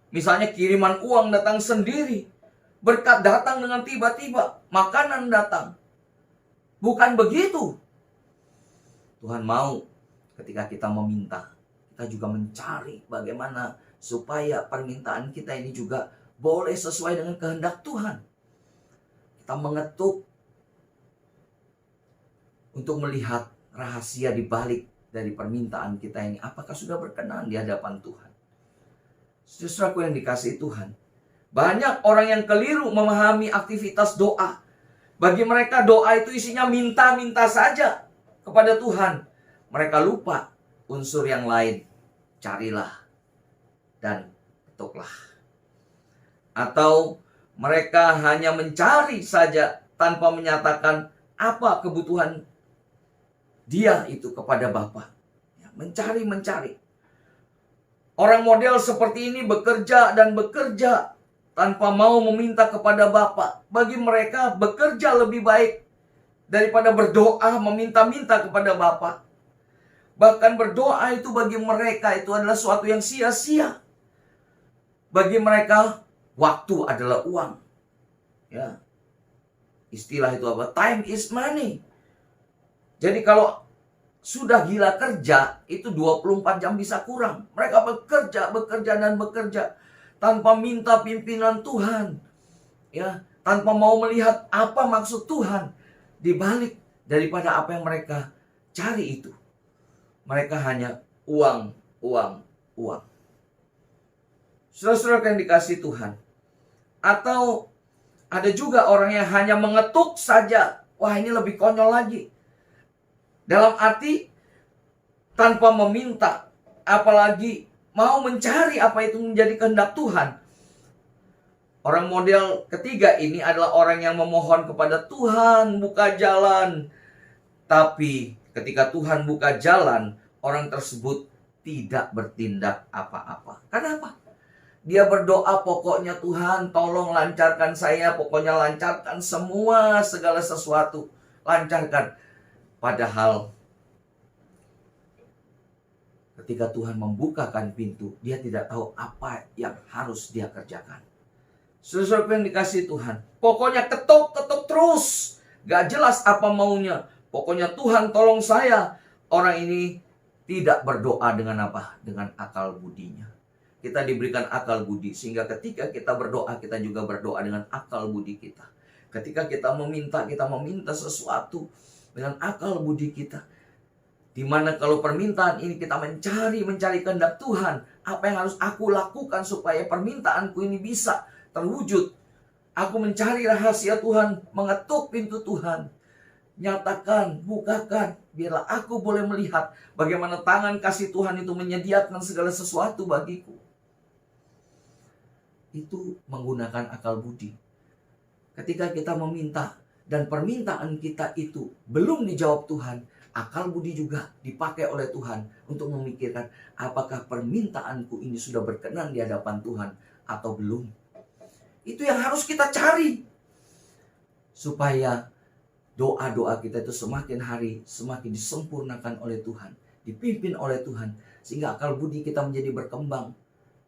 Speaker 1: Misalnya kiriman uang datang sendiri. Berkat datang dengan tiba-tiba. Makanan datang. Bukan begitu. Tuhan mau ketika kita meminta, kita juga mencari bagaimana supaya permintaan kita ini juga boleh sesuai dengan kehendak Tuhan. Kita mengetuk untuk melihat rahasia di balik dari permintaan kita ini. Apakah sudah berkenan di hadapan Tuhan? Saudaraku yang dikasihi Tuhan, banyak orang yang keliru memahami aktivitas doa. Bagi mereka doa itu isinya minta-minta saja kepada Tuhan. Mereka lupa unsur yang lain. Carilah dan ketuklah. Atau mereka hanya mencari saja tanpa menyatakan apa kebutuhan dia itu kepada Bapa. Mencari. Orang model seperti ini bekerja dan bekerja tanpa mau meminta kepada Bapa. Bagi mereka bekerja lebih baik daripada berdoa meminta-minta kepada Bapa. Bahkan berdoa itu bagi mereka itu adalah suatu yang sia-sia. Bagi mereka waktu adalah uang. Ya. Istilah itu apa? Time is money. Jadi kalau sudah gila kerja, itu 24 jam bisa kurang. Mereka bekerja dan bekerja tanpa minta pimpinan Tuhan. Ya, tanpa mau melihat apa maksud Tuhan di balik daripada apa yang mereka cari itu. Mereka hanya uang, uang, uang. Saudara-saudara yang dikasihi Tuhan. Atau ada juga orang yang hanya mengetuk saja. Wah, ini lebih konyol lagi. Dalam arti tanpa meminta, apalagi mau mencari apa itu menjadi kehendak Tuhan. Orang model ketiga ini adalah orang yang memohon kepada Tuhan, buka jalan. Tapi ketika Tuhan buka jalan, orang tersebut tidak bertindak apa-apa. Kenapa? Dia berdoa, pokoknya Tuhan tolong lancarkan saya, pokoknya lancarkan semua segala sesuatu. Lancarkan. Padahal ketika Tuhan membukakan pintu, dia tidak tahu apa yang harus dia kerjakan. Sesuatu yang dikasih Tuhan, pokoknya ketuk terus, gak jelas apa maunya. Pokoknya Tuhan tolong saya. Orang ini tidak berdoa dengan apa? Dengan akal budinya. Kita diberikan akal budi, sehingga ketika kita berdoa, kita juga berdoa dengan akal budi kita. Ketika kita meminta sesuatu dengan akal budi kita. Dimana kalau permintaan ini kita mencari kehendak Tuhan. Apa yang harus aku lakukan supaya permintaanku ini bisa terwujud. Aku mencari rahasia Tuhan, mengetuk pintu Tuhan. Nyatakan, bukakan, biarlah aku boleh melihat bagaimana tangan kasih Tuhan itu menyediakan segala sesuatu bagiku. Itu menggunakan akal budi. Ketika kita meminta dan permintaan kita itu belum dijawab Tuhan, akal budi juga dipakai oleh Tuhan untuk memikirkan apakah permintaanku ini sudah berkenan di hadapan Tuhan atau belum. Itu yang harus kita cari. Supaya doa-doa kita itu semakin hari semakin disempurnakan oleh Tuhan, dipimpin oleh Tuhan, sehingga akal budi kita menjadi berkembang.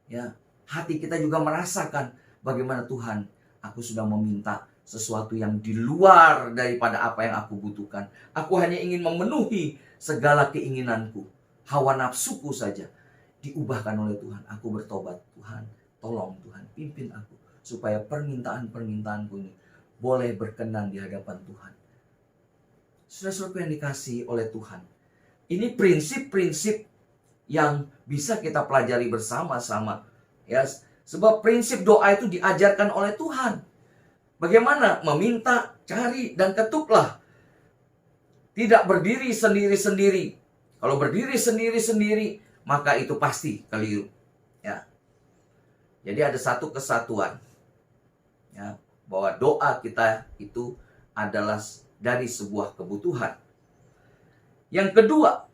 Speaker 1: Ya, hati kita juga merasakan bagaimana Tuhan, aku sudah meminta sesuatu yang di luar daripada apa yang aku butuhkan. Aku hanya ingin memenuhi segala keinginanku. Hawa nafsuku saja diubahkan oleh Tuhan. Aku bertobat, Tuhan, tolong Tuhan, pimpin aku. Supaya permintaan-permintaanku ini boleh berkenan di hadapan Tuhan. Saudara-saudara yang dikasihi oleh Tuhan. Ini prinsip-prinsip yang bisa kita pelajari bersama-sama. Ya, sebab prinsip doa itu diajarkan oleh Tuhan. Bagaimana meminta, cari, dan ketuklah. Tidak berdiri sendiri-sendiri. Kalau berdiri sendiri-sendiri, maka itu pasti keliru. Ya. Jadi ada satu kesatuan. Ya, bahwa doa kita itu adalah dari sebuah kebutuhan. Yang kedua,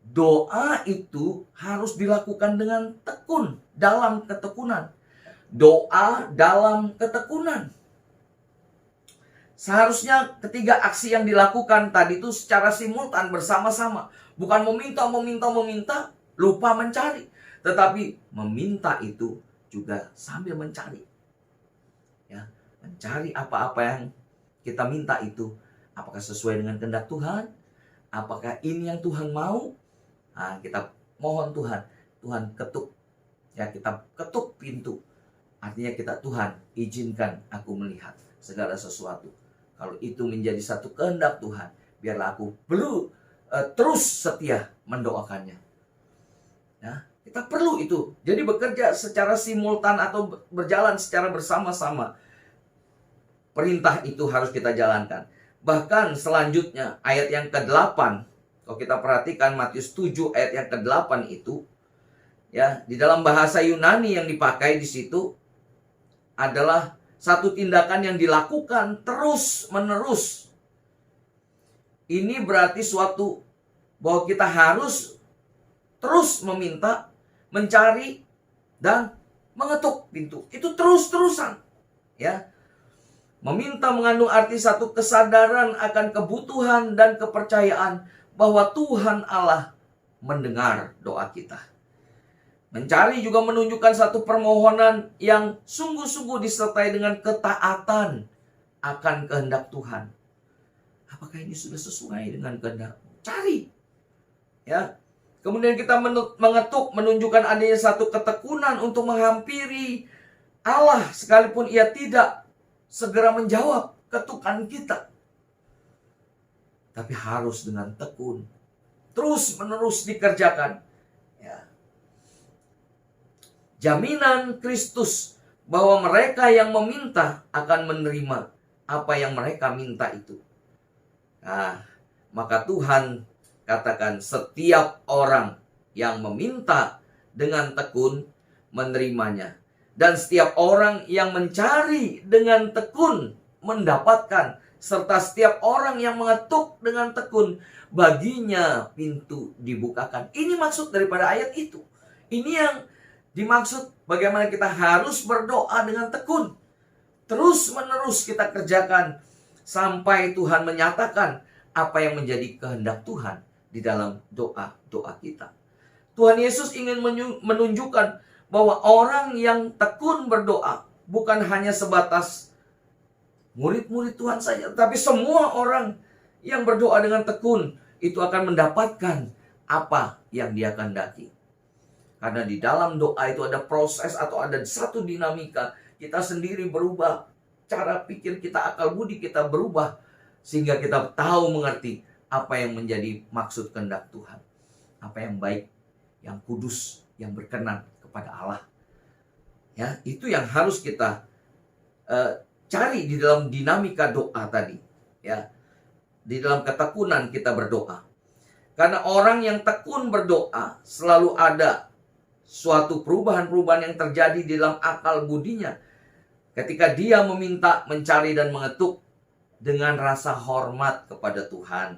Speaker 1: doa itu harus dilakukan dengan tekun, dalam ketekunan. Doa dalam ketekunan. Seharusnya ketiga aksi yang dilakukan tadi itu secara simultan bersama-sama. Bukan meminta, lupa mencari. Tetapi meminta itu juga sambil mencari. Ya, mencari apa-apa yang kita minta itu. Apakah sesuai dengan kehendak Tuhan? Apakah ini yang Tuhan mau? Nah, kita mohon Tuhan. Tuhan ketuk. Ya, kita ketuk pintu. Artinya kita, Tuhan, izinkan aku melihat segala sesuatu. Kalau itu menjadi satu kehendak Tuhan, biarlah aku terus setia mendoakannya. Ya, kita perlu itu. Jadi bekerja secara simultan atau berjalan secara bersama-sama. Perintah itu harus kita jalankan. Bahkan selanjutnya ayat yang ke-8, kalau kita perhatikan Matius 7 ayat yang ke-8 itu, ya, di dalam bahasa Yunani yang dipakai di situ adalah satu tindakan yang dilakukan terus-menerus. Ini berarti suatu bahwa kita harus terus meminta, mencari, dan mengetuk pintu. Itu terus-terusan. Ya. Meminta mengandung arti satu kesadaran akan kebutuhan dan kepercayaan bahwa Tuhan Allah mendengar doa kita. Mencari juga menunjukkan satu permohonan yang sungguh-sungguh disertai dengan ketaatan. akan kehendak Tuhan. Apakah ini sudah sesuai dengan kehendak-Mu? Cari. Ya. Kemudian kita mengetuk, menunjukkan adanya satu ketekunan untuk menghampiri Allah sekalipun Ia tidak segera menjawab ketukan kita. Tapi harus dengan tekun. Terus menerus dikerjakan. Ya. Jaminan Kristus bahwa mereka yang meminta akan menerima apa yang mereka minta itu. Nah, maka Tuhan katakan setiap orang yang meminta dengan tekun menerimanya. Dan setiap orang yang mencari dengan tekun mendapatkan. Serta setiap orang yang mengetuk dengan tekun, baginya pintu dibukakan. Ini maksud daripada ayat itu. Ini yang dimaksud bagaimana kita harus berdoa dengan tekun. Terus menerus kita kerjakan sampai Tuhan menyatakan apa yang menjadi kehendak Tuhan di dalam doa-doa kita. Tuhan Yesus ingin menunjukkan bahwa orang yang tekun berdoa bukan hanya sebatas murid-murid Tuhan saja, tapi semua orang yang berdoa dengan tekun itu akan mendapatkan apa yang dia kehendaki. Karena di dalam doa itu ada proses atau ada satu dinamika. Kita sendiri berubah, cara pikir kita, akal budi kita berubah, sehingga kita tahu mengerti apa yang menjadi maksud kehendak Tuhan. Apa yang baik, yang kudus, yang berkenan kepada Allah. Ya, itu yang harus kita cari di dalam dinamika doa tadi. Ya, di dalam ketekunan kita berdoa. Karena orang yang tekun berdoa selalu ada suatu perubahan-perubahan yang terjadi di dalam akal budinya. Ketika dia meminta, mencari dan mengetuk dengan rasa hormat kepada Tuhan.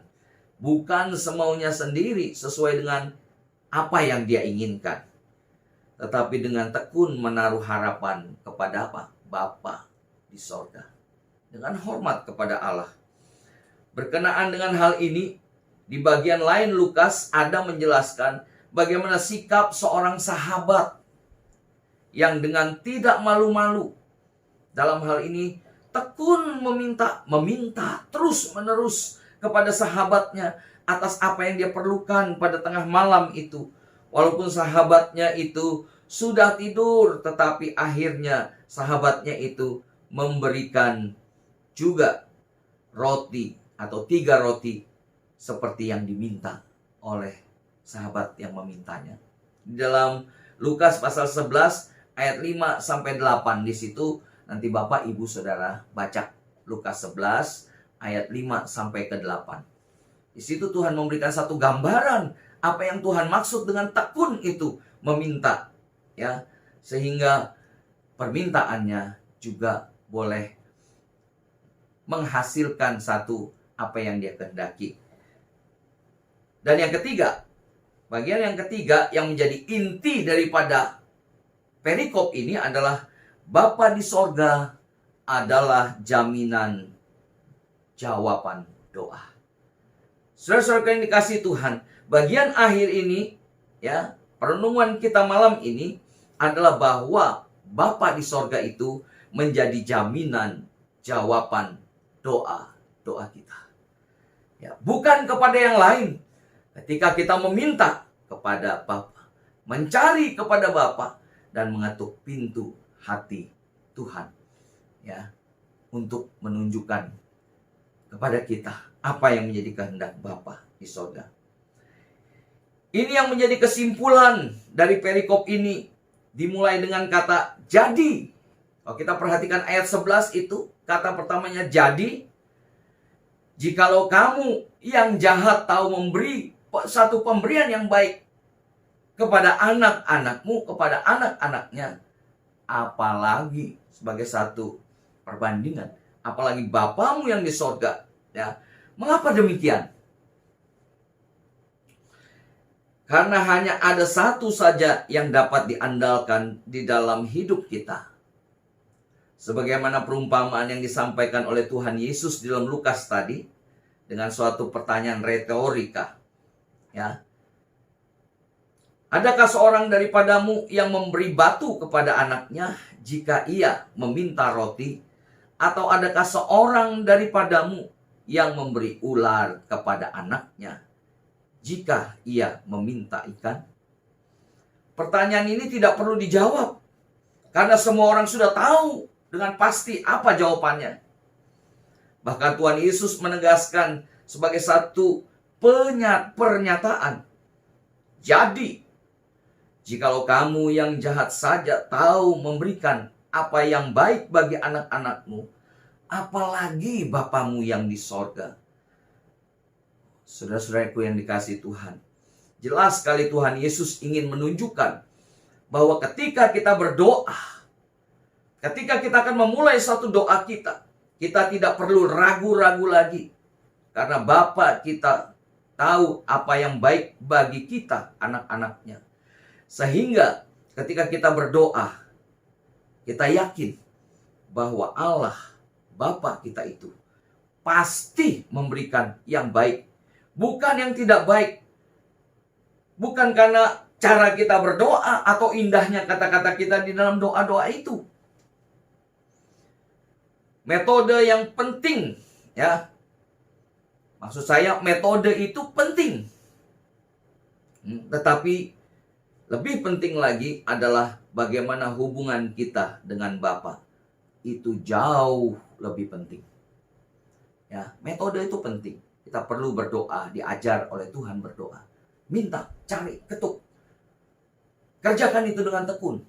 Speaker 1: Bukan semaunya sendiri sesuai dengan apa yang dia inginkan. Tetapi dengan tekun menaruh harapan kepada apa? Bapa di sorga. Dengan hormat kepada Allah. Berkenaan dengan hal ini, di bagian lain Lukas ada menjelaskan bagaimana sikap seorang sahabat yang dengan tidak malu-malu dalam hal ini tekun meminta terus menerus kepada sahabatnya atas apa yang dia perlukan pada tengah malam itu. Walaupun sahabatnya itu sudah tidur, tetapi akhirnya sahabatnya itu memberikan juga roti atau 3 roti seperti yang diminta oleh sahabat yang memintanya. Di dalam Lukas pasal 11 ayat 5 sampai 8 di situ nanti Bapak Ibu Saudara baca Lukas 11 ayat 5 sampai ke 8. Di situ Tuhan memberikan satu gambaran apa yang Tuhan maksud dengan tekun itu meminta, ya, sehingga permintaannya juga boleh menghasilkan satu apa yang dia kehendaki. Dan yang ketiga, bagian yang ketiga yang menjadi inti daripada perikop ini adalah Bapa di sorga adalah jaminan jawaban doa. Saudara-saudara yang dikasihi Tuhan, bagian akhir ini, ya, perenungan kita malam ini adalah bahwa Bapa di sorga itu menjadi jaminan jawaban doa kita. Ya, bukan kepada yang lain. Ketika kita meminta kepada Bapa, mencari kepada Bapa dan mengetuk pintu hati Tuhan, ya, untuk menunjukkan kepada kita apa yang menjadi kehendak Bapa di sorga. Ini yang menjadi kesimpulan dari perikop ini, dimulai dengan kata jadi. Kalau kita perhatikan ayat 11 itu, kata pertamanya jadi. Jikalau kamu yang jahat tahu memberi satu pemberian yang baik kepada anak-anakmu, kepada anak-anaknya, apalagi sebagai satu perbandingan, apalagi Bapamu yang di sorga, ya. Mengapa demikian? Karena hanya ada satu saja yang dapat diandalkan di dalam hidup kita. Sebagaimana perumpamaan yang disampaikan oleh Tuhan Yesus di dalam Lukas tadi, dengan suatu pertanyaan retorika, ya. Adakah seorang daripadamu yang memberi batu kepada anaknya jika ia meminta roti? Atau adakah seorang daripadamu yang memberi ular kepada anaknya jika ia meminta ikan? Pertanyaan ini tidak perlu dijawab, karena semua orang sudah tahu dengan pasti apa jawabannya. Bahkan Tuhan Yesus menegaskan sebagai satu pernyataan. Jadi, jikalau kamu yang jahat saja tahu memberikan apa yang baik bagi anak-anakmu, apalagi Bapamu yang di sorga. Saudara-saudaraku yang dikasihi Tuhan, jelas sekali Tuhan Yesus ingin menunjukkan bahwa ketika kita berdoa, ketika kita akan memulai satu doa kita tidak perlu ragu-ragu lagi. Karena Bapa kita tahu apa yang baik bagi kita, anak-anaknya. Sehingga ketika kita berdoa, kita yakin bahwa Allah, Bapa kita itu, pasti memberikan yang baik. Bukan yang tidak baik. Bukan karena cara kita berdoa atau indahnya kata-kata kita di dalam doa-doa itu. Metode yang penting, ya. Maksud saya metode itu penting. Tetapi lebih penting lagi adalah bagaimana hubungan kita dengan Bapa. Itu jauh lebih penting. Ya, metode itu penting. Kita perlu berdoa, diajar oleh Tuhan berdoa. Minta, cari, ketuk. Kerjakan itu dengan tekun.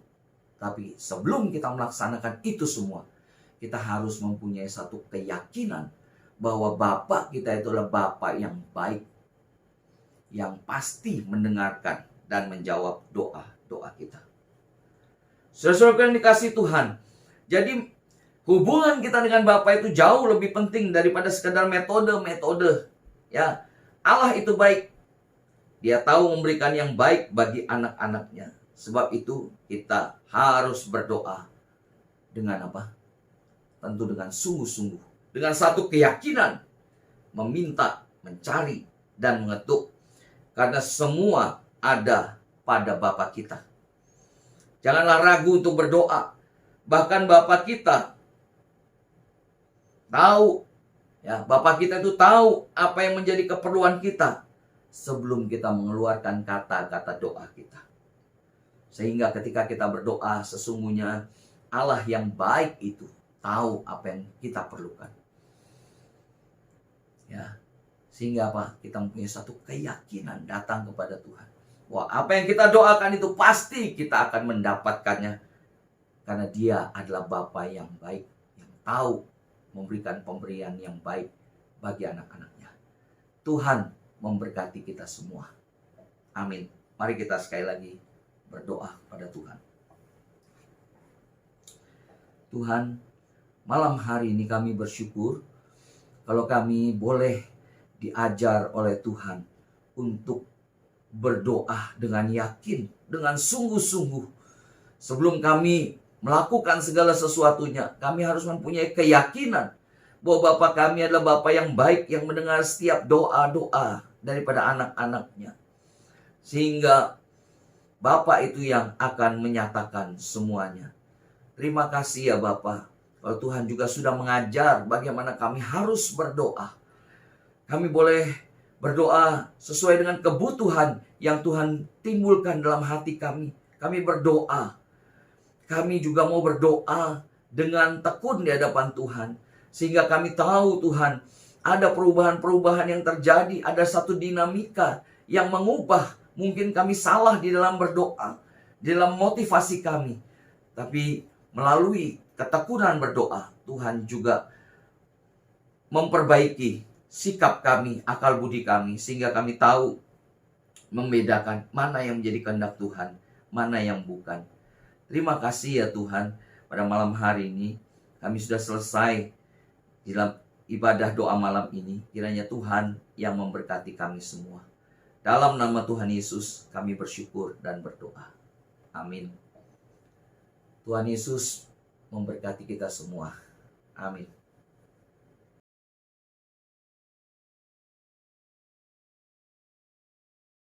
Speaker 1: Tapi sebelum kita melaksanakan itu semua, kita harus mempunyai satu keyakinan bahwa Bapa kita itu adalah Bapa yang baik, yang pasti mendengarkan dan menjawab doa-doa kita. Saudara-saudara yang dikasihi Tuhan, jadi hubungan kita dengan Bapa itu jauh lebih penting daripada sekedar metode-metode. Ya, Allah itu baik. Dia tahu memberikan yang baik bagi anak-anaknya. Sebab itu kita harus berdoa dengan apa? Tentu dengan sungguh-sungguh. Dengan satu keyakinan. Meminta, mencari, dan mengetuk. Karena semua ada pada Bapa kita. Janganlah ragu untuk berdoa. Bahkan Bapa kita tahu. Ya, Bapa kita itu tahu apa yang menjadi keperluan kita. Sebelum kita mengeluarkan kata-kata doa kita. Sehingga ketika kita berdoa, sesungguhnya Allah yang baik itu tahu apa yang kita perlukan. Ya, sehingga apa? Kita mempunyai satu keyakinan datang kepada Tuhan. Wah, apa yang kita doakan itu pasti kita akan mendapatkannya. Karena Dia adalah Bapa yang baik, yang tahu memberikan pemberian yang baik bagi anak-anaknya. Tuhan memberkati kita semua. Amin. Mari kita sekali lagi berdoa pada Tuhan. Tuhan, malam hari ini kami bersyukur kalau kami boleh diajar oleh Tuhan untuk berdoa dengan yakin, dengan sungguh-sungguh. Sebelum kami melakukan segala sesuatunya, kami harus mempunyai keyakinan bahwa Bapa kami adalah Bapa yang baik, yang mendengar setiap doa-doa daripada anak-anaknya. Sehingga Bapa itu yang akan menyatakan semuanya. Terima kasih ya Bapa. Kalau Tuhan juga sudah mengajar bagaimana kami harus berdoa. Kami boleh berdoa sesuai dengan kebutuhan yang Tuhan timbulkan dalam hati kami. Kami berdoa. Kami juga mau berdoa dengan tekun di hadapan Tuhan. Sehingga kami tahu Tuhan, ada perubahan-perubahan yang terjadi. Ada satu dinamika yang mengubah. Mungkin kami salah di dalam berdoa, di dalam motivasi kami. Tapi melalui ketekunan berdoa, Tuhan juga memperbaiki sikap kami, akal budi kami. Sehingga kami tahu membedakan mana yang menjadi kehendak Tuhan, mana yang bukan. Terima kasih ya Tuhan, pada malam hari ini kami sudah selesai dalam ibadah doa malam ini. Kiranya Tuhan yang memberkati kami semua. Dalam nama Tuhan Yesus kami bersyukur dan berdoa. Amin. Tuhan Yesus memberkati kita semua. Amin.